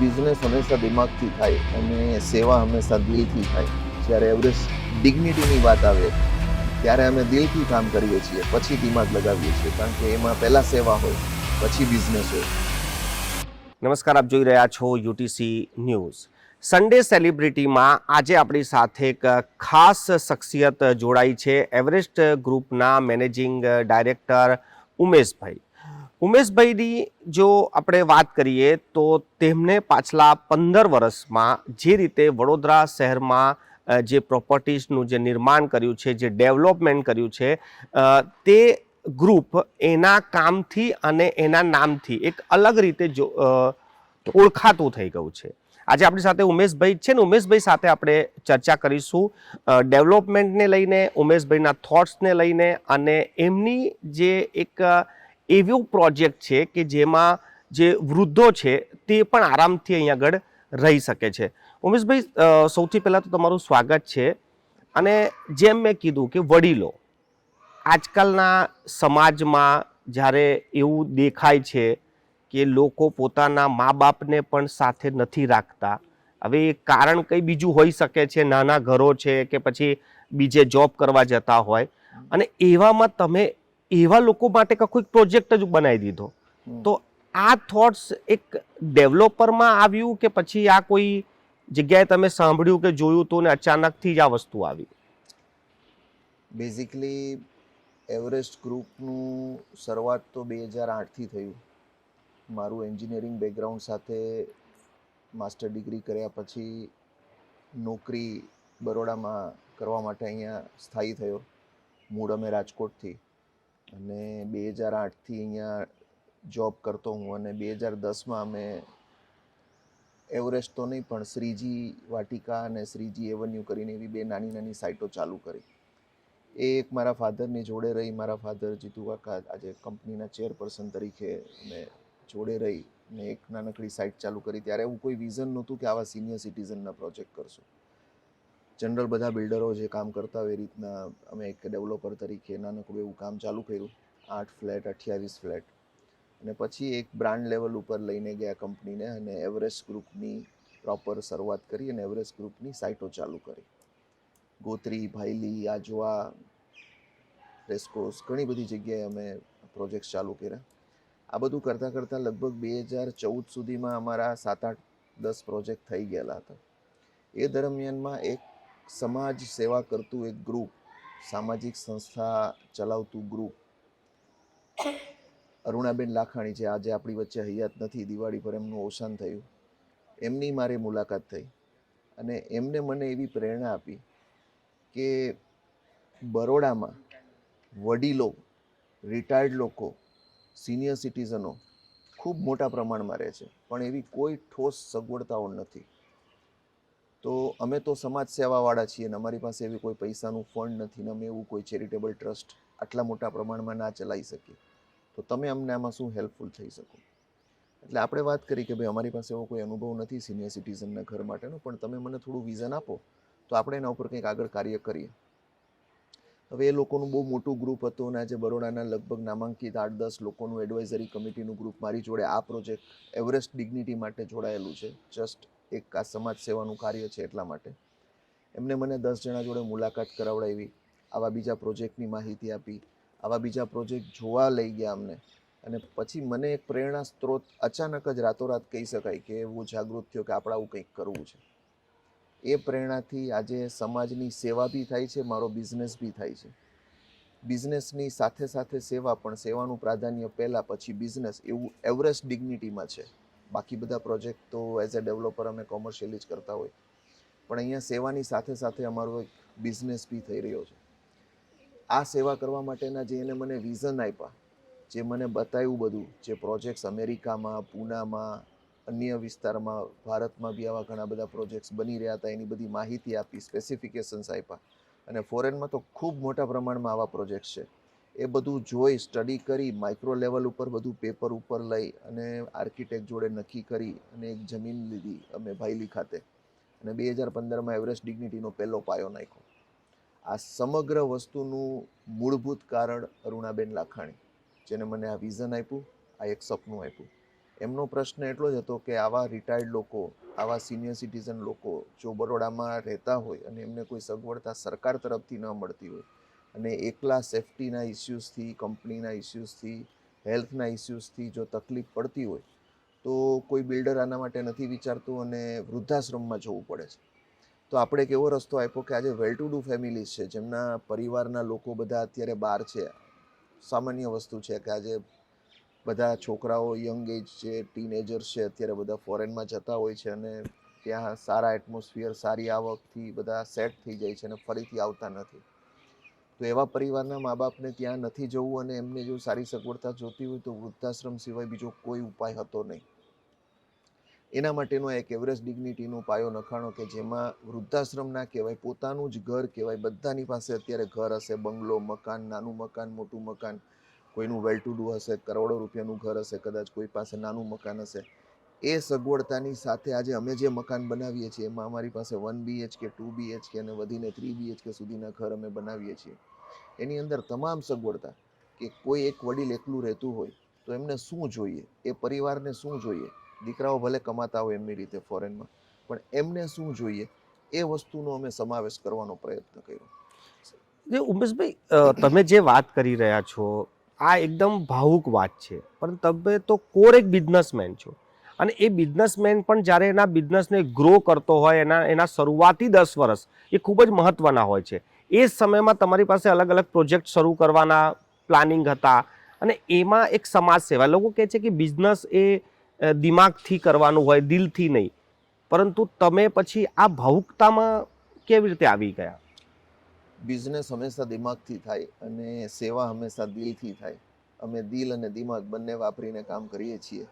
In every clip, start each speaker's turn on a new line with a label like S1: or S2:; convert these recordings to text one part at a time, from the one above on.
S1: Business હંમેશા દિમાગથી થાય અને સેવા હંમેશા દિલથી થાય. જ્યારે એવરેસ્ટ ડિગ્નિટીની વાત આવે ત્યારે અમે દિલથી કામ કરીએ છીએ, પછી દિમાગ લગાવીએ છીએ, કારણ કે એમાં પહેલાં સેવા હોય, પછી બિઝનેસ હોય.
S2: નમસ્કાર, આપ જોઈ રહ્યા છો યુટીસી ન્યૂઝ. સન્ડે સેલિબ્રિટીમાં આજે આપણી સાથે એક ખાસ શખ્સિયત જોડાઈ છે. એવરેસ્ટ ગ્રુપના મેનેજિંગ ડાયરેક્ટર ઉમેશભાઈ. ઉમેશભાઈની જો આપણે વાત કરીએ તો તેમને પાછલા 15 વર્ષમાં જે રીતે વડોદરા શહેરમાં જે પ્રોપર્ટીઝનું જે નિર્માણ કર્યું છે, જે ડેવલપમેન્ટ કર્યું છે, તે ગ્રુપ એના કામથી અને એના નામથી એક અલગ રીતે ઓળખાતું થઈ ગયું છે. આજે આપણી સાથે ઉમેશભાઈ છે ને, ઉમેશભાઈ સાથે આપણે ચર્ચા કરીશું ડેવલપમેન્ટને લઈને, ઉમેશભાઈના થોટ્સને લઈને, અને એમની જે એક એવો પ્રોજેક્ટ છે કે જેમાં જે વૃદ્ધો છે તે પણ આરામથી અહીંયા આગળ રહી શકે છે. ઉમેશભાઈ, સૌથી પહેલાં તો તમારું સ્વાગત છે. અને જેમ મેં કીધું કે વડીલો આજકાલના સમાજમાં જ્યારે એવું દેખાય છે કે લોકો પોતાના મા બાપને પણ સાથે નથી રાખતા. હવે એ કારણ કંઈ બીજું હોઈ શકે છે, નાના ઘરો છે કે પછી બીજે જોબ કરવા જતા હોય, અને એવામાં તમે એવા લોકો માટે કોઈક પ્રોજેક્ટ જ બનાવી દીધો. તો આ થોટ્સ એક ડેવલપરમાં આવ્યું કે પછી આ કોઈ જગ્યાએ તમે સાંભળ્યું કે જોયું તો ને અચાનકથી જ આ વસ્તુ આવી?
S1: બેઝિકલી એવરેસ્ટ ગ્રુપનું શરૂઆત તો 2008થી થયું. મારું એન્જિનિયરિંગ બેકગ્રાઉન્ડ સાથે માસ્ટર ડિગ્રી કર્યા પછી નોકરી બરોડામાં કરવા માટે અહીંયા સ્થાયી થયો. મૂળ અમે રાજકોટથી, અને 2008થી અહીંયા જોબ કરતો હું, અને 2010માં અમે એવરેસ્ટ તો નહીં પણ શ્રીજી વાટિકા અને શ્રીજી એવન્યુ કરીને એવી બે નાની નાની સાઇટો ચાલુ કરી. એ એક મારા ફાધરની જોડે રહી. મારા ફાધર જીતુ કાકા આજે કંપનીના ચેરપર્સન તરીકે અમે જોડે રહી ને એક નાનકડી સાઇટ ચાલુ કરી. ત્યારે એવું કોઈ વિઝન નહોતું કે આવા સિનિયર સિટીઝનના પ્રોજેક્ટ કરશું. જનરલ બધા બિલ્ડરો જે કામ કરતા હોય એ રીતના અમે એક ડેવલપર તરીકે નાનકડું એવું કામ ચાલુ કર્યું. 8 ફ્લેટ, 28 ફ્લેટ, અને પછી એક બ્રાન્ડ લેવલ ઉપર લઈને ગયા કંપનીને, અને એવરેસ્ટ ગ્રુપની પ્રોપર શરૂઆત કરી અને એવરેસ્ટ ગ્રુપની સાઇટો ચાલુ કરી. ગોત્રી, ભાયલી, આજવા, રેસ્કોસ, ઘણી બધી જગ્યાએ અમે પ્રોજેક્ટ્સ ચાલુ કર્યા. આ બધું કરતાં કરતાં લગભગ 2014 સુધીમાં અમારા 7-8-10 પ્રોજેક્ટ થઈ ગયેલા હતા. એ દરમિયાનમાં એક સમાજ સેવા કરતું એક ગ્રુપ, સામાજિક સંસ્થા ચલાવતું ગ્રુપ, અરુણાબેન લાખાણી, જે આજે આપણી વચ્ચે હયાત નથી, દિવાળી પર એમનું અવસાન થયું, એમની મારી મુલાકાત થઈ. અને એમને મને એવી પ્રેરણા આપી કે બરોડામાં વડીલો, રિટાયર્ડ લોકો, સિનિયર સિટીઝનો ખૂબ મોટા પ્રમાણમાં રહે છે, પણ એવી કોઈ ઠોસ સગવડતાઓ નથી. તો અમે તો સમાજ સેવાવાળા છીએ ને અમારી પાસે એવી કોઈ પૈસાનું ફંડ નથી ને અમે એવું કોઈ ચેરિટેબલ ટ્રસ્ટ આટલા મોટા પ્રમાણમાં ના ચલાવી શકીએ. તો તમે અમને આમાં શું હેલ્પફુલ થઈ શકો? એટલે આપણે વાત કરી કે ભાઈ અમારી પાસે એવો કોઈ અનુભવ નથી સિનિયર સિટીઝનના ઘર માટેનો, પણ તમે મને થોડું વિઝન આપો તો આપણે એના ઉપર કંઈક આગળ કાર્ય કરીએ. હવે એ લોકોનું બહુ મોટું ગ્રુપ હતું, અને આજે બરોડાના લગભગ નામાંકિત 8-10 લોકોનું એડવાઇઝરી કમિટીનું ગ્રુપ મારી જોડે આ પ્રોજેક્ટ એવરેસ્ટ ડિગ્નિટી માટે જોડાયેલું છે. જસ્ટ એક આ સમાજ સેવાનું કાર્ય છે એટલા માટે. એમને મને 10 જણા જોડે મુલાકાત કરાવડાવી, આવા બીજા પ્રોજેક્ટની માહિતી આપી, આવા બીજા પ્રોજેક્ટ જોવા લઈ ગયા અમને. અને પછી મને એક પ્રેરણા સ્ત્રોત અચાનક જ રાતોરાત કહી શકાય કે એવું જાગૃત થયો કે આપણે આવું કંઈક કરવું છે. એ પ્રેરણાથી આજે સમાજની સેવા બી થાય છે, મારો બિઝનેસ બી થાય છે. બિઝનેસની સાથે સાથે સેવા, પણ સેવાનું પ્રાધાન્ય પહેલાં, પછી બિઝનેસ, એવું એવરેસ્ટ ડિગ્નિટીમાં છે. બાકી બધા પ્રોજેક્ટ તો એઝ અ ડેવલપર અમે કોમર્શિયલી જ કરતા હોય, પણ અહીંયા સેવાની સાથે સાથે અમારો એક બિઝનેસ બી થઈ રહ્યો છે. આ સેવા કરવા માટેના જે એને મને વિઝન આપ્યા, જે મને બતાવ્યું બધું, જે પ્રોજેક્ટ્સ અમેરિકામાં, પૂનામાં, અન્ય વિસ્તારમાં, ભારતમાં બી આવા ઘણા બધા પ્રોજેક્ટ્સ બની રહ્યા હતા, એની બધી માહિતી આપી, સ્પેસિફિકેશન્સ આપ્યા. અને ફોરેનમાં તો ખૂબ મોટા પ્રમાણમાં આવા પ્રોજેક્ટ્સ છે. એ બધું જોઈ, સ્ટડી કરી, માઇક્રો લેવલ ઉપર બધું પેપર ઉપર લઈ અને આર્કિટેક્ટ જોડે નક્કી કરી અને એક જમીન લીધી અમે ભાયલી ખાતે, અને 2015માં એવરેસ્ટ ડિગ્નિટીનો પહેલો પાયો નાખ્યો. આ સમગ્ર વસ્તુનું મૂળભૂત કારણ અરુણાબેન લાખાણી, જેને મને આ વિઝન આપ્યું, આ એક સપનું આપ્યું. એમનો પ્રશ્ન એટલો જ હતો કે આવા રિટાયર્ડ લોકો, આવા સિનિયર સિટીઝન લોકો જો બરોડામાં રહેતા હોય અને એમને કોઈ સગવડતા સરકાર તરફથી ન મળતી હોય અને એકલા સેફટીના ઇસ્યુઝથી, કંપનીના ઇસ્યુઝથી, હેલ્થના ઇસ્યુઝથી જો તકલીફ પડતી હોય તો કોઈ બિલ્ડર આના માટે નથી વિચારતું અને વૃદ્ધાશ્રમમાં જવું પડે છે. તો આપણે એક એવો રસ્તો આપ્યો કે આજે વેલ ટુ ડુ ફેમિલીઝ છે, જેમના પરિવારના લોકો બધા અત્યારે બહાર છે. સામાન્ય વસ્તુ છે કે આજે બધા છોકરાઓ યંગ એજ છે, ટીનેજર્સ છે, અત્યારે બધા ફોરેનમાં જતા હોય છે અને ત્યાં સારા એટમોસ્ફિયર, સારી આવકથી બધા સેટ થઈ જાય છે અને ફરીથી આવતા નથી. તો એવા પરિવારના મા બાપને ત્યાં નથી જવું અને એમને જો સારી સગવડતા જોતી હોય તો વૃદ્ધાશ્રમ સિવાય બીજો કોઈ ઉપાય હતો નહીં. એના માટેનો એક એવરેસ્ટ ડિગ્નિટીનો પાયો નખાણો કે જેમાં વૃદ્ધાશ્રમ ના કહેવાય, પોતાનું જ ઘર કહેવાય. બધાની પાસે અત્યારે ઘર હશે, બંગલો, મકાન, નાનું મકાન, મોટું મકાન, કોઈનું વેલ ટુ ડુ હશે, કરોડો રૂપિયાનું ઘર હશે, કદાચ કોઈ પાસે નાનું મકાન હશે. એ સગવડતાની સાથે આજે અમે જે મકાન બનાવીએ છીએ એમાં અમારી પાસે 1 BHK, 2 BHK અને વધીને 3 BHK સુધીના ઘર અમે બનાવીએ છીએ. એની અંદર તમામ સગવડતા કે કોઈ એક વડીલ એકલું રહેતું હોય તો એમને શું જોઈએ, એ પરિવારને શું જોઈએ, દીકરાઓ ભલે કમાતા હોય એમની રીતે ફોરેનમાં, પણ એમને શું જોઈએ એ વસ્તુનો અમે સમાવેશ કરવાનો પ્રયત્ન કર્યો.
S2: જે ઉમેશભાઈ, તમે જે વાત કરી રહ્યા છો આ એકદમ ભાવુક વાત છે, પણ તમે તો કોર એક બિઝનેસમેન છો અને એ બિઝનેસમેન પણ જ્યારે એના બિઝનેસને ગ્રો કરતો હોય, એના શરૂઆતી 10 વર્ષ એ ખૂબ જ મહત્ત્વના હોય છે. એ સમયમાં તમારી પાસે અલગ અલગ પ્રોજેક્ટ શરૂ કરવાના પ્લાનિંગ હતા અને એમાં એક સમાજ સેવા. લોકો કહે છે કે બિઝનેસ એ દિમાગથી કરવાનું હોય, દિલથી નહીં, પરંતુ તમે પછી આ ભાવુકતામાં કેવી રીતે આવી ગયા?
S1: બિઝનેસ હંમેશા દિમાગથી થાય અને સેવા હંમેશા દિલથી થાય. અમે દિલ અને દિમાગ બંને વાપરીને કામ કરીએ છીએ.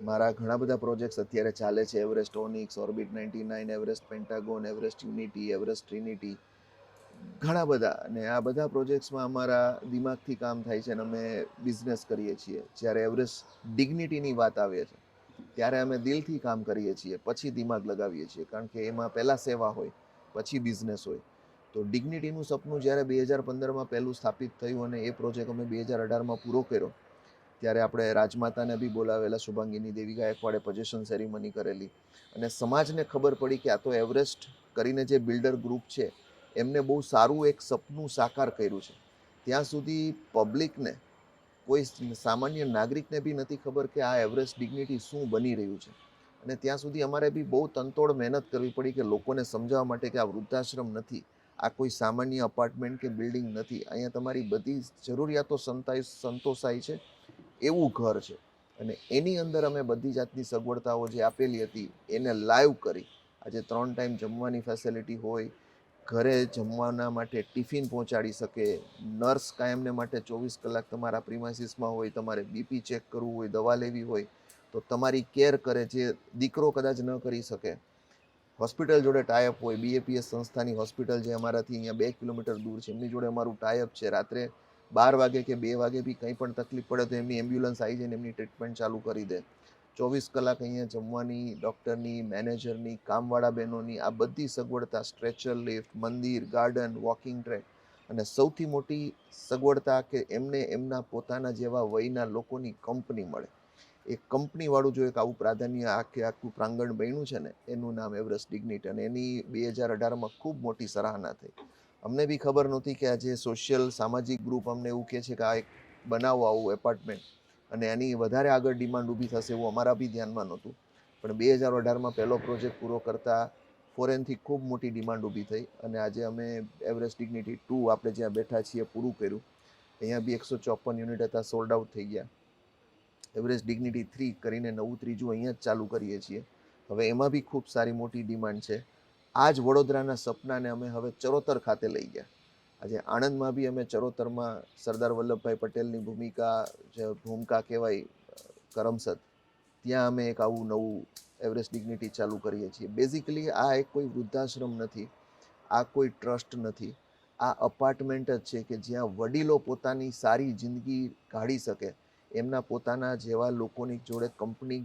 S1: મારા ઘણા બધા પ્રોજેક્ટ્સ અત્યારે ચાલે છે. Everest Onyx, Orbit 99, Everest Pentagon, Everest Unity, Everest Trinity, ઘણા બધા. અને આ બધા પ્રોજેક્ટ્સમાં અમારા દિમાગથી કામ થાય છે અને અમે બિઝનેસ કરીએ છીએ. જ્યારે એવરેસ્ટ ડિગ્નિટીની વાત આવે છે ત્યારે અમે દિલથી કામ કરીએ છીએ, પછી દિમાગ લગાવીએ છીએ, કારણ કે એમાં પહેલાં સેવા હોય, પછી બિઝનેસ હોય. તો ડિગ્નિટીનું સપનું જ્યારે 2015માં પહેલું સ્થાપિત થયું અને એ પ્રોજેક્ટ અમે 2018માં પૂરો કર્યો, ત્યારે આપણે રાજમાતાને બી બોલાવેલા, શુભાંગીની દેવી ગાયકવાડે પોઝિશન સેરેમની કરેલી અને સમાજને ખબર પડી કે આ તો એવરેસ્ટ કરીને જે બિલ્ડર ગ્રુપ છે એમને બહુ સારું એક સપનું સાકાર કર્યું છે. ત્યાં સુધી પબ્લિકને, કોઈ સામાન્ય નાગરિકને બી નથી ખબર કે આ એવરેસ્ટ ડિગ્નિટી શું બની રહ્યું છે. અને ત્યાં સુધી અમારે બી બહુ તનતોડ મહેનત કરવી પડી કે લોકોને સમજાવવા માટે કે આ વૃદ્ધાશ્રમ નથી, આ કોઈ સામાન્ય અપાર્ટમેન્ટ કે બિલ્ડિંગ નથી, અહીંયા તમારી બધી જરૂરિયાતો સંતોષાય છે એવું ઘર છે. અને એની અંદર અમે બધી જાતની સગવડતાઓ જે આપેલી હતી એને લાઈવ કરી. આજે 3 ટાઈમ જમવાની ફેસિલિટી હોય, ઘરે જમવાના માટે ટિફિન પહોંચાડી શકે, નર્સ કાયમને માટે 24 કલાક તમારા પ્રિમાઇસીસમાં હોય, તમારે બીપી ચેક કરવું હોય, દવા લેવી હોય તો તમારી કેર કરે, જે દીકરો કદાચ ન કરી શકે. હોસ્પિટલ જોડે ટાઈઅપ હોય, BAPS સંસ્થાની હોસ્પિટલ જે અમારાથી અહીંયા 2 કિલોમીટર દૂર છે, એમની જોડે અમારું ટાઈઅપ છે. રાત્રે 12 વાગે કે 2 વાગે બી કંઈ પણ તકલીફ પડે તો એમની એમ્બ્યુલન્સ આવી જઈને એમની ટ્રીટમેન્ટ ચાલુ કરી દે. 24 કલાક અહીંયા જમવાની, ડૉક્ટરની, મેનેજરની, કામવાળા બહેનોની આ બધી સગવડતા, સ્ટ્રેચર લિફ્ટ, મંદિર, ગાર્ડન, વોકિંગ ટ્રેક અને સૌથી મોટી સગવડતા કે એમને એમના પોતાના જેવા વયના લોકોની કંપની મળે. એક કંપનીવાળું જો એક આવું પ્રાધાન્ય આખું પ્રાંગણ બન્યું છે ને, એનું નામ એવરેસ્ટ ડિગ્નિટી. અને એની 2018માં ખૂબ મોટી સરાહના થઈ. અમને બી ખબર નહોતી કે આ જે સોશિયલ સામાજિક ગ્રુપ અમને એવું કહે છે કે આ એક બનાવો આવું એપાર્ટમેન્ટ અને એની વધારે આગળ ડિમાન્ડ ઊભી થશે એવું અમારા બી ધ્યાનમાં નહોતું. પણ 2018માં પહેલો પ્રોજેક્ટ પૂરો કરતા ફોરેનથી ખૂબ મોટી ડિમાન્ડ ઊભી થઈ અને આજે અમે એવરેસ્ટ ડિગ્નિટી 2 આપણે જ્યાં બેઠા છીએ પૂરું કર્યું. અહીંયા બી 154 યુનિટ હતા, સોલ્ડ આઉટ થઈ ગયા. એવરેસ્ટ ડિગ્નિટી 3 કરીને નવું ત્રીજું અહીંયા જ ચાલુ કરીએ છીએ. હવે એમાં બી ખૂબ સારી મોટી ડિમાન્ડ છે. આ જ વડોદરાના સપનાને અમે હવે ચરોતર ખાતે લઈ ગયા. આજે આણંદમાં બી અમે ચરોતરમાં સરદાર વલ્લભભાઈ પટેલની ભૂમિકા કહેવાય, કરમસદ, ત્યાં અમે એક આવું નવું એવરેસ્ટ ડિગ્નિટી ચાલુ કરીએ છીએ. બેઝિકલી આ એક કોઈ વૃદ્ધાશ્રમ નથી, આ કોઈ ટ્રસ્ટ નથી, આ અપાર્ટમેન્ટ જ છે કે જ્યાં વડીલો પોતાની સારી જિંદગી કાઢી શકે, એમના પોતાના જેવા લોકોની જોડે કંપની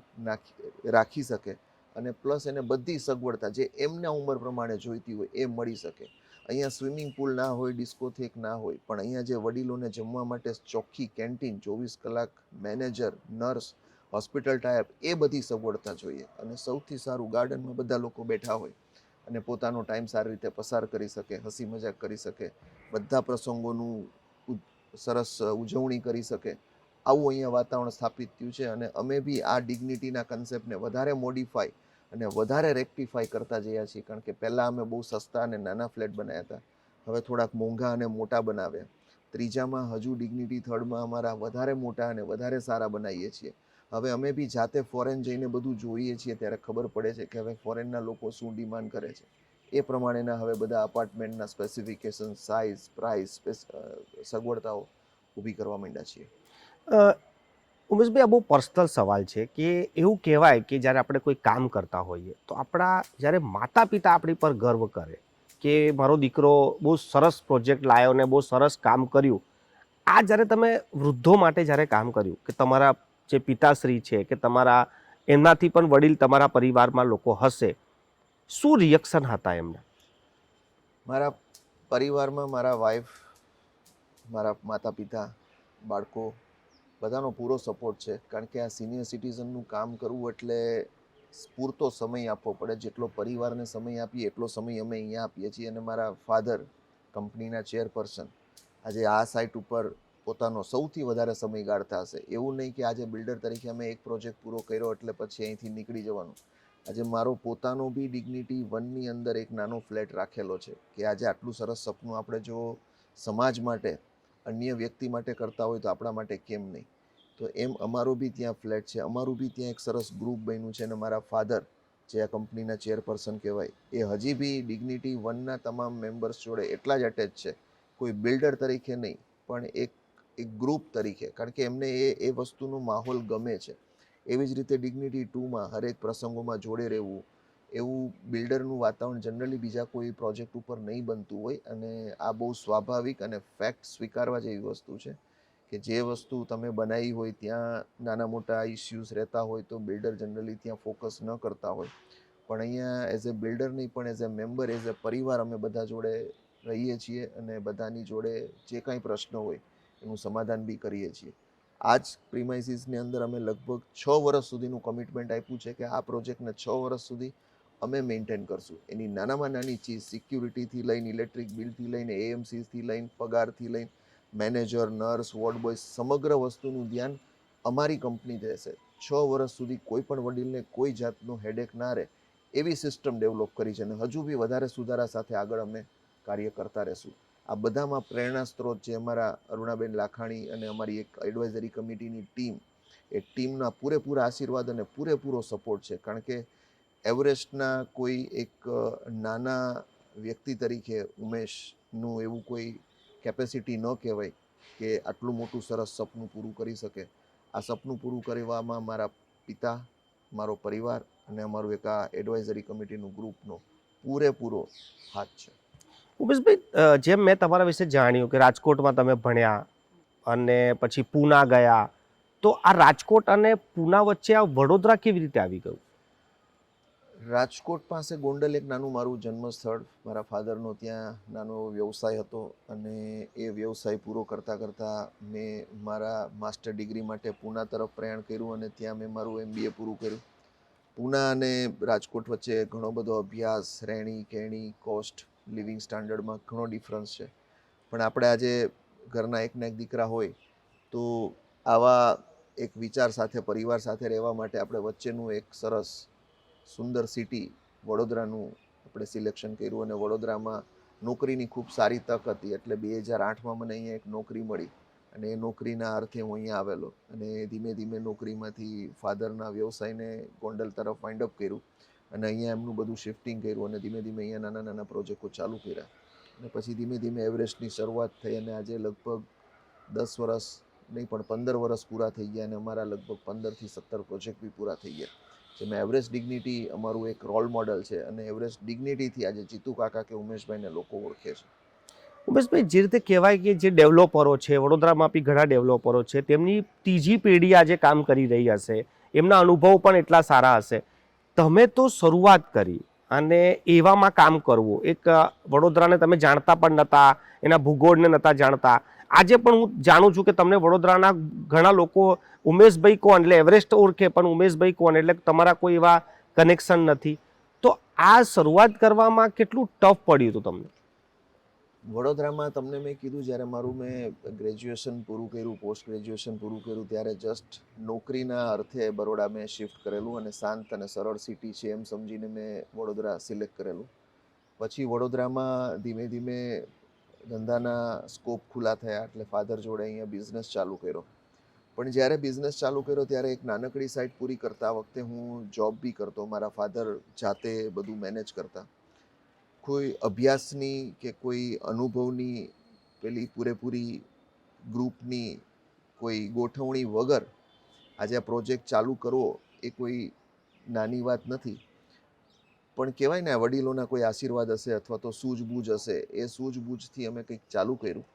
S1: રાખી શકે અને પ્લસ એને બધી સગવડતા જે એમના ઉંમર પ્રમાણે જોઈતી હોય એ મળી શકે. અહીંયા સ્વિમિંગ પુલ ના હોય, ડિસ્કોથેક ના હોય, પણ અહીંયા જે વડીલોને જમવા માટે ચોખ્ખી કેન્ટીન, 24 કલાક મેનેજર, નર્સ હોસ્પિટલ ટાઈપ, એ બધી સગવડતા જોઈએ. અને સૌથી સારું, ગાર્ડનમાં બધા લોકો બેઠા હોય અને પોતાનો ટાઈમ સારી રીતે પસાર કરી શકે, હસી મજાક કરી શકે, બધા પ્રસંગોનું સરસ ઉજવણી કરી શકે, આવું અહીંયા વાતાવરણ સ્થાપિત થયું છે. અને અમે બી આ ડિગ્નિટીના કન્સેપ્ટને વધારે મોડિફાઈ અને વધારે રેક્ટિફાઈ કરતા જયા છીએ. કારણ કે પહેલાં અમે બહુ સસ્તા અને નાના ફ્લેટ બનાવ્યા હતા, હવે થોડાક મોંઘા અને મોટા બનાવ્યા. ત્રીજામાં હજુ ડિગ્નિટી થર્ડમાં અમારા વધારે મોટા અને વધારે સારા બનાવીએ છીએ. હવે અમે બી જાતે ફોરેન જઈને બધું જોઈએ છીએ ત્યારે ખબર પડે છે કે હવે ફોરેનના લોકો શું ડિમાન્ડ કરે છે. એ પ્રમાણેના હવે બધા અપાર્ટમેન્ટના સ્પેસિફિકેશન, સાઇઝ, પ્રાઇસ, સગવડતાઓ ઊભી કરવા માંડ્યા છીએ.
S2: ઉમેશભાઈ, આ બહુ પર્સનલ સવાલ છે કે એવું કહેવાય કે જ્યારે આપણે કોઈ કામ કરતા હોઈએ તો આપણા જ્યારે માતા પિતા આપણી પર ગર્વ કરે કે મારો દીકરો બહુ સરસ પ્રોજેક્ટ લાવ્યો ને બહુ સરસ કામ કર્યું, આ જ્યારે તમે વૃદ્ધો માટે જ્યારે કામ કર્યું કે તમારા જે પિતાશ્રી છે કે તમારા એમનાથી પણ વડીલ તમારા પરિવારમાં લોકો હશે, શું રિએક્શન હતા એમના?
S1: મારા પરિવારમાં મારા વાઈફ, મારા માતા પિતા, બાળકો બધાનો પૂરો સપોર્ટ છે. કારણ કે આ સિનિયર સિટીઝનનું કામ કરવું એટલે પૂરતો સમય આપવો પડે. જેટલો પરિવારને સમય આપીએ એટલો સમય અમે અહીંયા આપીએ છીએ. અને મારા ફાધર, કંપનીના ચેરપર્સન, આજે આ સાઇટ ઉપર પોતાનો સૌથી વધારે સમય ગાળતા હશે. એવું નહીં કે આજે બિલ્ડર તરીકે અમે એક પ્રોજેક્ટ પૂરો કર્યો એટલે પછી અહીંથી નીકળી જવાનું. આજે મારો પોતાનો બી ડિગ્નિટી વનની અંદર એક નાનો ફ્લેટ રાખેલો છે કે આજે આટલું સરસ સપનું આપણે જો સમાજ માટે, અન્ય વ્યક્તિ માટે કરતા હોય તો આપણા માટે કેમ નહીં. તો એમ અમારો બી ત્યાં ફ્લેટ છે, અમારું બી ત્યાં એક સરસ ગ્રુપ બન્યું છે. અને મારા ફાધર, જે આ કંપનીના ચેરપર્સન કહેવાય, એ હજી બી ડિગ્નિટી વનના તમામ મેમ્બર્સ જોડે એટલા જ અટેચ છે. કોઈ બિલ્ડર તરીકે નહીં, પણ એક ગ્રુપ તરીકે. કારણ કે એમને એ વસ્તુનો માહોલ ગમે છે. એવી જ રીતે ડિગ્નિટી 2માં હરેક પ્રસંગોમાં જોડે રહેવું, એવું બિલ્ડરનું વાતાવરણ જનરલી બીજા કોઈ પ્રોજેક્ટ ઉપર નહીં બનતું હોય. અને આ બહુ સ્વાભાવિક અને ફેક્ટ સ્વીકારવા જેવી વસ્તુ છે કે જે વસ્તુ તમે બનાવી હોય ત્યાં નાના મોટા ઇસ્યુઝ રહેતા હોય તો બિલ્ડર જનરલી ત્યાં ફોકસ ન કરતા હોય. પણ અહીંયા એઝ એ બિલ્ડર નહીં, પણ as a member, as a પરિવાર અમે બધા જોડે રહીએ છીએ અને બધાની જોડે જે કાંઈ પ્રશ્ન હોય એનું સમાધાન બી કરીએ છીએ. આ જ પ્રિમાઇસીસની અંદર અમે લગભગ 6 વર્ષ સુધીનું કમિટમેન્ટ આપ્યું છે કે આ પ્રોજેક્ટને 6 વર્ષ સુધી અમે મેન્ટેન કરશું. એની નાનામાં નાની ચીજ, સિક્યુરિટીથી લઈને, ઇલેક્ટ્રિક બિલથી લઈને, એએમસીથી લઈને, પગારથી લઈને, મેનેજર, નર્સ, વોર્ડ બોય, સમગ્ર વસ્તુનું ધ્યાન અમારી કંપની રહેશે. 6 વર્ષ સુધી કોઈ પણ વડીલને કોઈ જાતનો હેડેક ના રહે એવી સિસ્ટમ ડેવલપ કરી છે. અને હજુ બી વધારે સુધારા સાથે આગળ અમે કાર્ય કરતા રહેશું. આ બધામાં પ્રેરણા સ્ત્રોત છે અમારા અરુણાબેન લાખાણી અને અમારી એક એડવાઇઝરી કમિટીની ટીમ. એ ટીમના પૂરેપૂરા આશીર્વાદ અને પૂરેપૂરો સપોર્ટ છે. કારણ કે એવરેસ્ટના કોઈ એક નાના વ્યક્તિ તરીકે ઉમેશનું એવું કોઈ કેપેસિટી ન કહેવાય કે આટલું મોટું સરસ સપનું પૂરું કરી શકે. આ સપનું પૂરું કરવામાં મારા પિતા, મારો પરિવાર અને અમારું એક આ એડવાઇઝરી કમિટીનું ગ્રુપનો પૂરેપૂરો હાથ છે.
S2: ઉમેશભાઈ, જેમ મેં તમારા વિશે જાણ્યું કે રાજકોટમાં તમે ભણ્યા અને પછી પૂના ગયા, તો આ રાજકોટ અને પૂના વચ્ચે આ વડોદરા કેવી રીતે આવી ગયું?
S1: રાજકોટ પાસે ગોંડલ એક નાનું મારું જન્મસ્થળ, મારા ફાધરનો ત્યાં નાનો વ્યવસાય હતો. અને એ વ્યવસાય પૂરો કરતાં કરતાં મેં મારા માસ્ટર ડિગ્રી માટે પૂના તરફ પ્રયાણ કર્યું અને ત્યાં મેં મારું MBA પૂરું કર્યું. પૂના અને રાજકોટ વચ્ચે ઘણો બધો અભ્યાસ, રહેણી કહેણી, કોસ્ટ, લિવિંગ સ્ટાન્ડર્ડમાં ઘણો ડિફરન્સ છે. પણ આપણે આજે ઘરના એકના એક દીકરા હોય તો આવા એક વિચાર સાથે, પરિવાર સાથે રહેવા માટે આપણે વચ્ચેનું એક સરસ સુંદર સિટી વડોદરાનું આપણે સિલેક્શન કર્યું. અને વડોદરામાં નોકરીની ખૂબ સારી તક હતી એટલે 2008માં મને અહીંયા એક નોકરી મળી. અને એ નોકરીના અર્થે હું અહીંયા આવેલો. અને ધીમે ધીમે નોકરીમાંથી ફાધરના વ્યવસાયને ગોંડલ તરફ વાઇન્ડ અપ કર્યું અને અહીંયા એમનું બધું શિફ્ટિંગ કર્યું. અને ધીમે ધીમે અહીંયા નાના નાના પ્રોજેક્ટો ચાલુ કર્યા. અને પછી ધીમે ધીમે એવરેસ્ટની શરૂઆત થઈ અને આજે લગભગ 10 વર્ષ નહીં પણ 15 વર્ષ પૂરા થઈ ગયા. અને અમારા લગભગ 15 થી 17 પ્રોજેક્ટ બી પૂરા થઈ ગયા. જેમાં એવરેસ્ટ ડિગ્નિટી અમારું એક રોલ મોડલ છે. અને એવરેસ્ટ ડિગ્નિટીથી આજે જીતુ કાકા કે ઉમેશભાઈને લોકો ઓળખે છે.
S2: ઉમેશભાઈ, જે રીતે કહેવાય કે જે ડેવલપરો છે, વડોદરામાં બી ઘણા ડેવલપરો છે, તેમની ત્રીજી પેઢી આજે કામ કરી રહી હશે, એમના અનુભવ પણ એટલા સારા હશે. તમે તો શરૂઆત કરી અને એવામાં કામ કરવું, એક વડોદરાને તમે જાણતા પણ નહોતા, એના ભૂગોળને નહોતા જાણતા, આજે પણ હું જાણું છું કે તમને વડોદરાના ઘણા લોકો ઉમેશભાઈ કોણ એટલે એવરેસ્ટ ઓળખે, પણ ઉમેશભાઈ કોણ એટલે તમારા કોઈ એવા કનેક્શન નથી. તો આ શરૂઆત કરવામાં કેટલું ટફ પડ્યું હતું તમને?
S1: વડોદરામાં તમને મેં કીધું, જ્યારે મેં ગ્રેજ્યુએશન પૂરું કર્યું, પોસ્ટ ગ્રેજ્યુએશન પૂરું કર્યું, ત્યારે જસ્ટ નોકરીના અર્થે બરોડા મેં શિફ્ટ કરેલું અને શાંત અને સરળ સિટી છે એમ સમજીને મેં વડોદરા સિલેક્ટ કરેલું. પછી વડોદરામાં ધીમે ધીમે ધંધાના સ્કોપ ખુલ્લા થયા એટલે ફાધર જોડે અહીંયા બિઝનેસ ચાલુ કર્યો. પણ જ્યારે બિઝનેસ ચાલુ કર્યો ત્યારે એક નાનકડી સાઇટ પૂરી કરતા વખતે હું જોબ બી કરતો, મારા ફાધર જાતે બધું મેનેજ કરતા. કોઈ અભ્યાસની કે કોઈ અનુભવની પેલી પૂરેપૂરી ગ્રુપની કોઈ ગોઠવણી વગર આજે આ પ્રોજેક્ટ ચાલુ કરવો એ કોઈ નાની વાત નથી. પણ કહેવાય ને, વડીલોના કોઈ આશીર્વાદ હશે અથવા તો સૂઝબૂઝ હશે, એ સૂઝબૂઝથી અમે કંઈક ચાલુ કર્યું.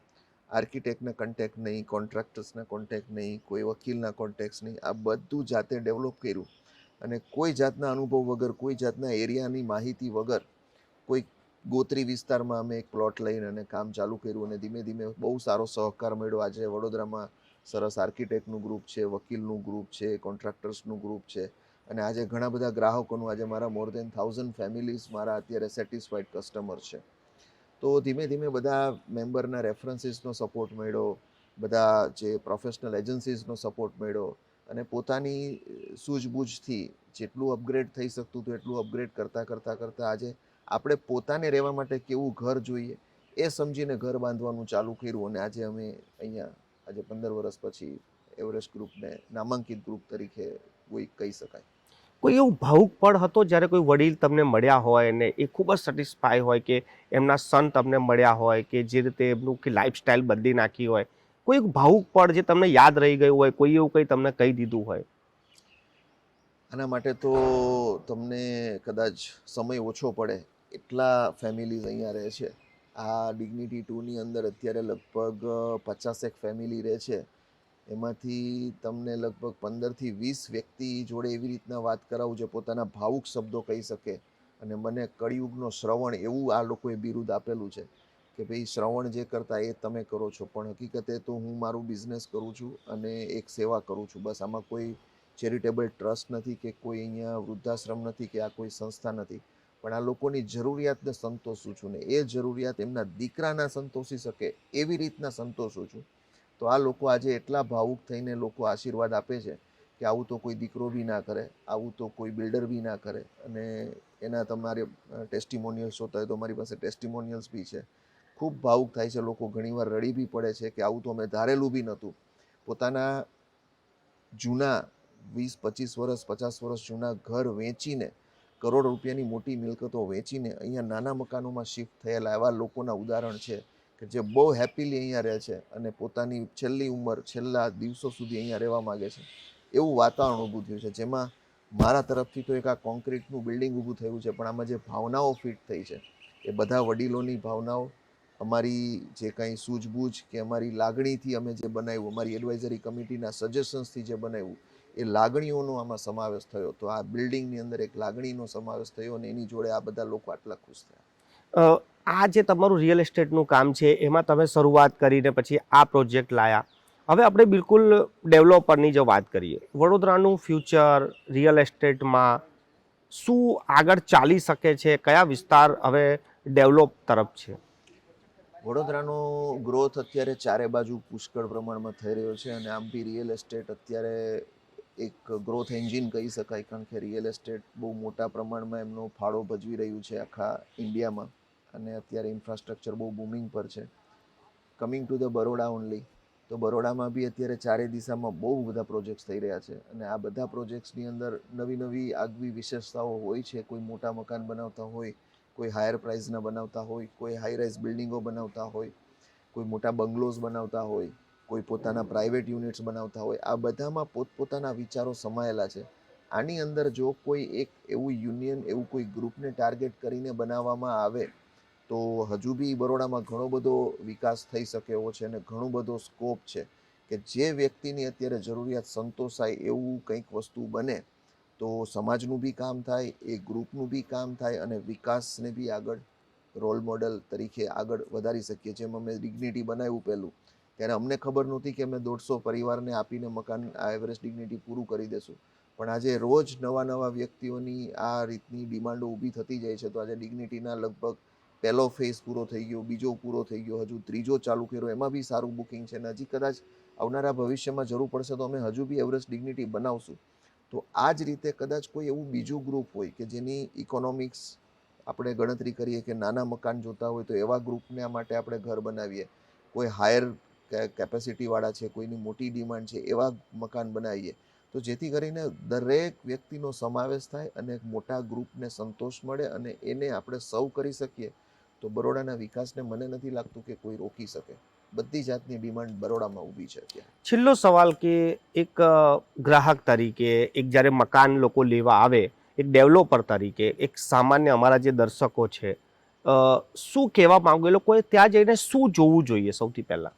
S1: આર્કિટેક્ટના કોન્ટેક્ટ નહીં, કોન્ટ્રાક્ટર્સના કોન્ટેક્ટ નહીં, કોઈ વકીલના કોન્ટેક્ટ નહીં, આ બધું જાતે ડેવલપ કર્યું. અને કોઈ જાતના અનુભવ વગર, કોઈ જાતના એરિયાની માહિતી વગર, કોઈ ગોત્રી વિસ્તારમાં અમે એક પ્લોટ લઈને અને કામ ચાલુ કર્યું. અને ધીમે ધીમે બહુ સારો સહકાર મળ્યો. આજે વડોદરામાં સરસ આર્કિટેક્ટનું ગ્રુપ છે, વકીલનું ગ્રુપ છે, કોન્ટ્રાક્ટર્સનું ગ્રુપ છે. અને આજે ઘણા બધા ગ્રાહકોનું, આજે મારા મોર દેન 1000 ફેમિલીઝ મારા અત્યારે સેટિસ્ફાઈડ કસ્ટમર છે. તો ધીમે ધીમે બધા મેમ્બરના રેફરન્સીસનો સપોર્ટ મળ્યો, બધા જે પ્રોફેશનલ એજન્સીસનો સપોર્ટ મળ્યો, અને પોતાની સૂઝબૂઝથી જેટલું અપગ્રેડ થઈ શકતું હતું એટલું અપગ્રેડ કરતાં આજે આપણે પોતાને રહેવા માટે કેવું ઘર જોઈએ એ સમજીને ઘર બાંધવાનું ચાલુ કર્યું. અને આજે અમે અહીંયા આજે 15 વર્ષ પછી એવરેસ્ટ ગ્રુપને નામાંકિત ગ્રુપ તરીકે કોઈ કહી શકાય.
S2: કોઈ એવું ભાવુક પળ હતો જ્યારે કોઈ વડીલ તમને મળ્યા હોય ને એ ખૂબ જ સેટિસ્ફાય હોય કે એમના સન તમને મળ્યા હોય કે જે રીતે એમનું કે લાઈફસ્ટાઈલ બદલી નાખી હોય, કોઈ એક ભાવુક પળ જે તમને યાદ રહી ગયું હોય, કોઈ એવું કંઈ તમને કહી દીધું હોય?
S1: આના માટે તો તમને કદાચ સમય ઓછો પડે એટલા ફેમિલીઝ અહીંયા રહે છે. આ ડિગ્નિટી 2ની અંદર અત્યારે લગભગ 50 ફેમિલી રહે છે. એમાંથી તમને લગભગ 15થી 20 વ્યક્તિ જોડે એવી રીતના વાત કરાવું જે પોતાના ભાવુક શબ્દો કહી શકે. અને મને કળિયુગનો શ્રવણ એવું આ લોકોએ બિરુદ આપેલું છે કે ભાઈ, શ્રવણ જે કરતા એ તમે કરો છો, પણ હકીકતે તો હું મારું બિઝનેસ કરું છું અને એક સેવા કરું છું. બસ આમાં કોઈ ચેરિટેબલ ટ્રસ્ટ નથી કે કોઈ અહીંયા વૃદ્ધાશ્રમ નથી કે આ કોઈ સંસ્થા નથી. પણ આ લોકોની જરૂરિયાતને સંતોષું છું, ને એ જરૂરિયાત એમના દીકરાના સંતોષી શકે એવી રીતના સંતોષું છું. તો આ લોકો આજે એટલા ભાવુક થઈને લોકો આશીર્વાદ આપે છે કે આવું તો કોઈ દીકરો બી ના કરે, આવું તો કોઈ બિલ્ડર બી ના કરે. અને એના તમારે ટેસ્ટિમોનિયલ્સ હોતા હોય તો મારી પાસે ટેસ્ટિમોનિયલ્સ બી છે. ખૂબ ભાવુક થાય છે લોકો, ઘણીવાર રડી બી પડે છે કે આવું તો અમે ધારેલું બી નહોતું. પોતાના જૂના 20-25 વર્ષ 50 વર્ષ જૂના ઘર વેચીને, કરોડ રૂપિયાની મોટી મિલકતો વેચીને અહીંયા નાના મકાનોમાં શિફ્ટ થયેલા એવા લોકોના ઉદાહરણ છે કે જે બહુ હેપીલી અહીંયા રહે છે અને પોતાની છેલ્લી ઉંમર, છેલ્લા દિવસો સુધી અહીંયા રહેવા માગે છે. એવું વાતાવરણ ઊભું થયું છે, જેમાં મારા તરફથી તો એક આ કોન્ક્રીટનું બિલ્ડિંગ ઊભું થયું છે, પણ આમાં જે ભાવનાઓ ફિટ થઈ છે એ બધા વડીલોની ભાવનાઓ, અમારી જે કાંઈ સૂઝબૂઝ કે અમારી લાગણીથી અમે જે બનાવ્યું, અમારી એડવાઇઝરી કમિટીના સજેશન્સથી જે બનાવ્યું, એ લાગણીઓનો આમાં સમાવેશ થયો. તો આ બિલ્ડિંગની અંદર એક લાગણીનો સમાવેશ થયો અને એની જોડે આ બધા લોકો આટલા ખુશ થયા.
S2: આ જે તમારું રિયલ એસ્ટેટનું કામ છે એમાં તમે શરૂઆત કરીને પછી આ પ્રોજેક્ટ લાયા. હવે આપણે બિલકુલ ડેવલપરની જો વાત કરીએ, વડોદરાનું ફ્યુચર રિયલ એસ્ટેટમાં શું આગળ ચાલી શકે છે? કયા વિસ્તાર હવે ડેવલપ તરફ છે?
S1: વડોદરાનો ગ્રોથ અત્યારે ચારે બાજુ પુષ્કળ પ્રમાણમાં થઈ રહ્યો છે. અને આમ બી રિયલ એસ્ટેટ અત્યારે એક ગ્રોથ એન્જિન કહી શકાય, કારણ કે રિયલ એસ્ટેટ બહુ મોટા પ્રમાણમાં એમનો ફાળો ભજવી રહ્યું છે આખા ઇન્ડિયામાં. અને અત્યારે ઇન્ફ્રાસ્ટ્રક્ચર બહુ બૂમિંગ પર છે. Coming to the Baroda only, તો બરોડામાં બી અત્યારે ચારે દિશામાં બહુ બધા પ્રોજેક્ટ્સ થઈ રહ્યા છે. અને આ બધા પ્રોજેક્ટ્સની અંદર નવી નવી આગવી વિશેષતાઓ હોય છે. કોઈ મોટા મકાન બનાવતા હોય, કોઈ હાયર પ્રાઇઝના બનાવતા હોય, કોઈ હાઈ રાઇઝ બિલ્ડિંગો બનાવતા હોય, કોઈ મોટા બંગલોઝ બનાવતા હોય, કોઈ પોતાના પ્રાઇવેટ યુનિટ્સ બનાવતા હોય. આ બધામાં પોતપોતાના વિચારો સમાયેલા છે. આની અંદર જો કોઈ એક એવું યુનિયન, એવું કોઈ ગ્રુપને ટાર્ગેટ કરીને બનાવવામાં આવે તો હજુ બી બરોડામાં ઘણો બધો વિકાસ થઈ શકે એવો છે અને ઘણો બધો સ્કોપ છે કે જે વ્યક્તિની અત્યારે જરૂરિયાત સંતોષાય એવું કંઈક વસ્તુ બને તો સમાજનું બી કામ થાય, એ ગ્રુપનું બી કામ થાય અને વિકાસને બી આગળ રોલ મોડલ તરીકે આગળ વધારી શકીએ. જેમ અમે ડિગ્નિટી બનાવ્યું પહેલું, ત્યારે અમને ખબર નહોતી કે અમે 150 પરિવારને આપીને મકાન આ એવરેસ્ટ ડિગ્નિટી પૂરું કરી દેશું. પણ આજે રોજ નવા વ્યક્તિઓની આ રીતની ડિમાન્ડો ઊભી થતી જાય છે. તો આજે ડિગ્નિટીના લગભગ પહેલો ફેઝ પૂરો થઈ ગયો, બીજો પૂરો થઈ ગયો, હજુ ત્રીજો ચાલુ કર્યો, એમાં બી સારું બુકિંગ છે. અને હજી કદાચ આવનારા ભવિષ્યમાં જરૂર પડશે તો અમે હજુ બી એવરેસ્ટ ડિગ્નિટી બનાવશું. તો આ જ રીતે કદાચ કોઈ એવું બીજું ગ્રુપ હોય કે જેની ઇકોનોમિક્સ આપણે ગણતરી કરીએ કે નાના મકાન જોતા હોય તો એવા ગ્રુપને માટે આપણે ઘર બનાવીએ. કોઈ હાયર કેપેસિટીવાળા છે, કોઈની મોટી ડિમાન્ડ છે, એવા મકાન બનાવીએ. તો જેથી કરીને દરેક વ્યક્તિનો સમાવેશ થાય અને એક મોટા ગ્રુપને સંતોષ મળે અને એને આપણે સર્વ કરી શકીએ. તો બરોડાના વિકાસને મને નથી લાગતું કે કોઈ રોકી શકે. બધી જાતની ડિમાન્ડ બરોડામાં ઊભી છે અત્યારે.
S2: છેલ્લો સવાલ કે એક ગ્રાહક તરીકે, એક જ્યારે મકાન લોકો લેવા આવે, એક ડેવલપર તરીકે, એક સામાન્ય અમારા જે દર્શકો છે, શું કહેવા માંગો? એ લોકોએ ત્યાં જઈને શું જોવું જોઈએ સૌથી પહેલાં?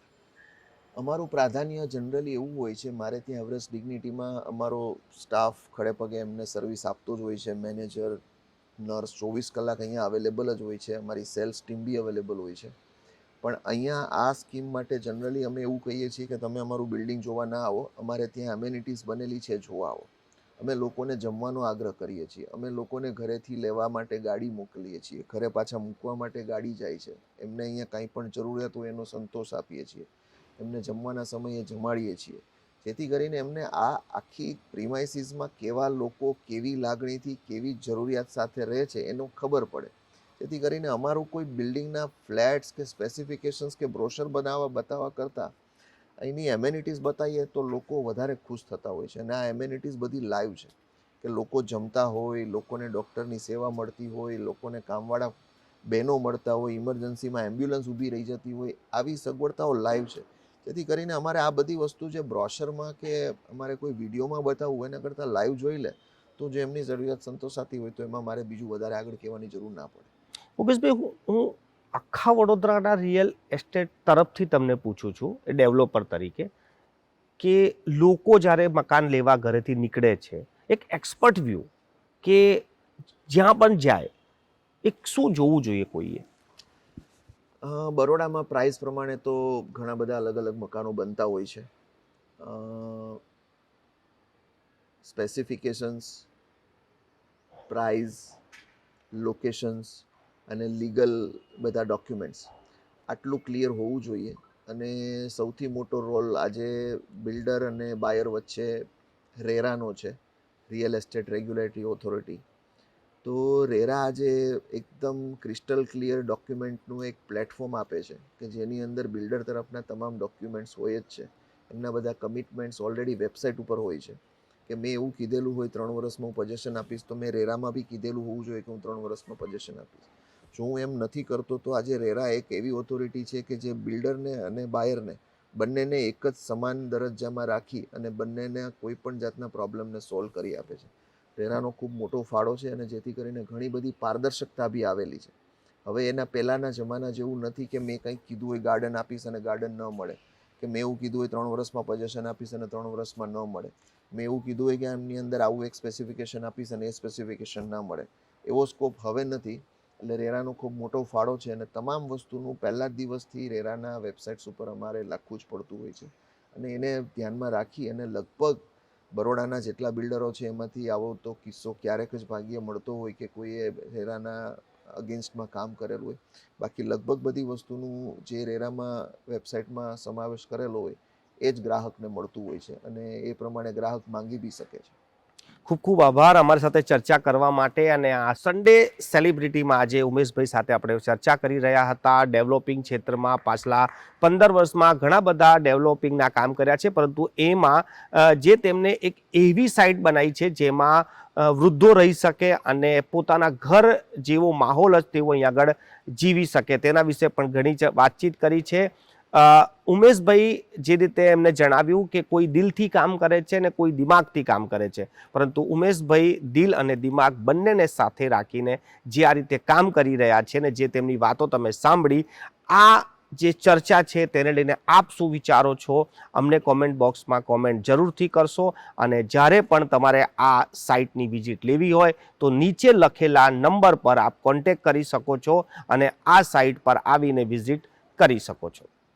S1: અમારું પ્રાધાન્ય જનરલી એવું હોય છે, મારે ત્યાં એવરેસ્ટ ડિગ્નિટીમાં અમારો સ્ટાફ ખડે પગે એમને સર્વિસ આપતો જ હોય છે. મેનેજર, નર્સ 24 કલાક અહીંયા અવેલેબલ જ હોય છે. અમારી સેલ્સ ટીમ બી અવેલેબલ હોય છે. પણ અહીંયા આ સ્કીમ માટે જનરલી અમે એવું કહીએ છીએ કે તમે અમારું બિલ્ડિંગ જોવા ના આવો, અમારે ત્યાં એમેનિટીઝ બનેલી છે જોવા આવો. અમે લોકોને જમવાનો આગ્રહ કરીએ છીએ. અમે લોકોને ઘરેથી લેવા માટે ગાડી મોકલીએ છીએ, ઘરે પાછા મૂકવા માટે ગાડી જાય છે. એમને અહીંયા કાંઈ પણ જરૂરિયાત હોય એનો સંતોષ આપીએ છીએ. એમને જમવાના સમયે જમાડીએ છીએ, જેથી કરીને એમને આ આખી પ્રિમાઇસીસમાં કેવા લોકો કેવી લાગણીથી કેવી જરૂરિયાત સાથે રહે છે એનો ખબર પડે. જેથી કરીને અમારું કોઈ બિલ્ડિંગના ફ્લેટ્સ કે સ્પેસિફિકેશન્સ કે બ્રોશર બતાવવા કરતાં અહીંની એમેનિટીઝ બતાવીએ તો લોકો વધારે ખુશ થતા હોય છે. અને આ એમેનિટીઝ બધી લાઈવ છે કે લોકો જમતા હોય, લોકોને ડૉક્ટરની સેવા મળતી હોય, લોકોને કામવાળા બહેનો મળતા હોય, ઇમરજન્સીમાં એમ્બ્યુલન્સ ઊભી રહી જતી હોય, આવી સગવડતાઓ લાઈવ છે. જેથી કરીને અમારે આ બધી વસ્તુ જે બ્રોશરમાં કે અમારે કોઈ વિડીયોમાં બતાવવું એના કરતાં લાઈવ જોઈ લે તો જે એમની જરૂરિયાત સંતોષાતી હોય તો એમાં મારે બીજું વધારે આગળ કહેવાની જરૂર ના પડે.
S2: મુકેશભાઈ, હું આખા વડોદરાના રિયલ એસ્ટેટ તરફથી તમને પૂછું છું, એ ડેવલપર તરીકે, કે લોકો જ્યારે મકાન લેવા ઘરેથી નીકળે છે, એક એક્સપર્ટ વ્યૂ કે જ્યાં પણ જાય એક શું જોવું જોઈએ કોઈએ?
S1: બરોડામાં પ્રાઇસ પ્રમાણે તો ઘણા બધા અલગ અલગ મકાનો બનતા હોય છે. સ્પેસિફિકેશન્સ, પ્રાઇસ, લોકેશન્સ અને લીગલ બધા ડોક્યુમેન્ટ્સ આટલું ક્લિયર હોવું જોઈએ. અને સૌથી મોટો રોલ આજે બિલ્ડર અને બાયર વચ્ચે રેરાનો છે, રિયલ એસ્ટેટ રેગ્યુલેટરી ઓથોરિટી. તો રેરા આજે એકદમ ક્રિસ્ટલ ક્લિયર ડોક્યુમેન્ટનું એક પ્લેટફોર્મ આપે છે કે જેની અંદર બિલ્ડર તરફના તમામ ડોક્યુમેન્ટ્સ હોય જ છે. એમના બધા કમિટમેન્ટ્સ ઓલરેડી વેબસાઇટ ઉપર હોય છે કે મેં એવું કીધેલું હોય 3 વર્ષમાં હું પોઝેશન આપીશ, તો મેં રેરામાં બી કીધેલું હોવું જોઈએ કે હું 3 વર્ષમાં પોઝેશન આપીશ. જો હું એમ નથી કરતો તો આજે રેરા એક એવી ઓથોરિટી છે કે જે બિલ્ડરને અને બાયરને બંનેને એક જ સમાન દરજ્જામાં રાખી અને બંનેને કોઈ પણ જાતના પ્રોબ્લેમને સોલ્વ કરી આપે છે. રેરાનો ખૂબ મોટો ફાળો છે અને જેથી કરીને ઘણી બધી પારદર્શકતા બી આવેલી છે. હવે એના પહેલાંના જમાના જેવું નથી કે મેં કંઈક કીધું હોય ગાર્ડન આપીશ અને ગાર્ડન ન મળે, કે મેં એવું કીધું હોય 3 વર્ષમાં પોઝેશન આપીશ અને 3 વર્ષમાં ન મળે, મેં એવું કીધું હોય કે આમની અંદર આવું એક સ્પેસિફિકેશન આપીશ અને એ સ્પેસિફિકેશન ના મળે. એવો સ્કોપ હવે નથી. એટલે રેરાનો ખૂબ મોટો ફાળો છે અને તમામ વસ્તુનું પહેલા જ દિવસથી રેરાના વેબસાઇટ્સ ઉપર અમારે લખવું જ પડતું હોય છે. અને એને ધ્યાનમાં રાખી અને લગભગ બરોડાના જેટલા બિલ્ડરો છે એમાંથી આવો તો કિસ્સો ક્યારેક જ ભાગ્ય મળતો હોય કે કોઈએ રેરાના અગેન્સ્ટમાં કામ કરેલું હોય. બાકી લગભગ બધી વસ્તુનું જે રેરામાં વેબસાઇટમાં સમાવેશ કરેલો હોય એ જ ગ્રાહકને મળતું હોય છે અને એ પ્રમાણે ગ્રાહક માંગી બી શકે છે.
S2: ખૂબ ખૂબ આભાર અમારી સાથે ચર્ચા કરવા માટે. અને આ સન્ડે સેલિબ્રિટીમાં આજે ઉમેશભાઈ સાથે આપણે ચર્ચા કરી રહ્યા હતા. ડેવલપિંગ ક્ષેત્રમાં પાછલા 15 વર્ષમાં ઘણા બધા ડેવલપિંગના કામ કર્યા છે, પરંતુ એમાં જે તેમને એક એવી સાઇટ બનાવી છે જેમાં વૃદ્ધો રહી શકે અને પોતાના ઘર જેવો માહોલ જ તેઓ અહીં આગળ જીવી શકે, તેના વિશે પણ ઘણી વાતચીત કરી છે. ઉમેશભાઈ જે રીતે એમને જણાવ્યું કે કોઈ દિલથી કામ કરે છે ને કોઈ દિમાગથી કામ કરે છે, પરંતુ ઉમેશભાઈ દિલ અને દિમાગ બંનેને સાથે રાખીને જે આ રીતે કામ કરી રહ્યા છે ને જે તેમની વાતો તમે સાંભળી, આ જે ચર્ચા છે તેને લઈને આપ શું વિચારો છો અમને કોમેન્ટ બોક્સમાં કોમેન્ટ જરૂરથી કરશો. અને જ્યારે પણ તમારે આ સાઇટની વિઝિટ લેવી હોય તો નીચે લખેલા નંબર પર આપ કોન્ટેક્ટ કરી શકો છો અને આ સાઇટ પર આવીને વિઝિટ કરી શકો છો.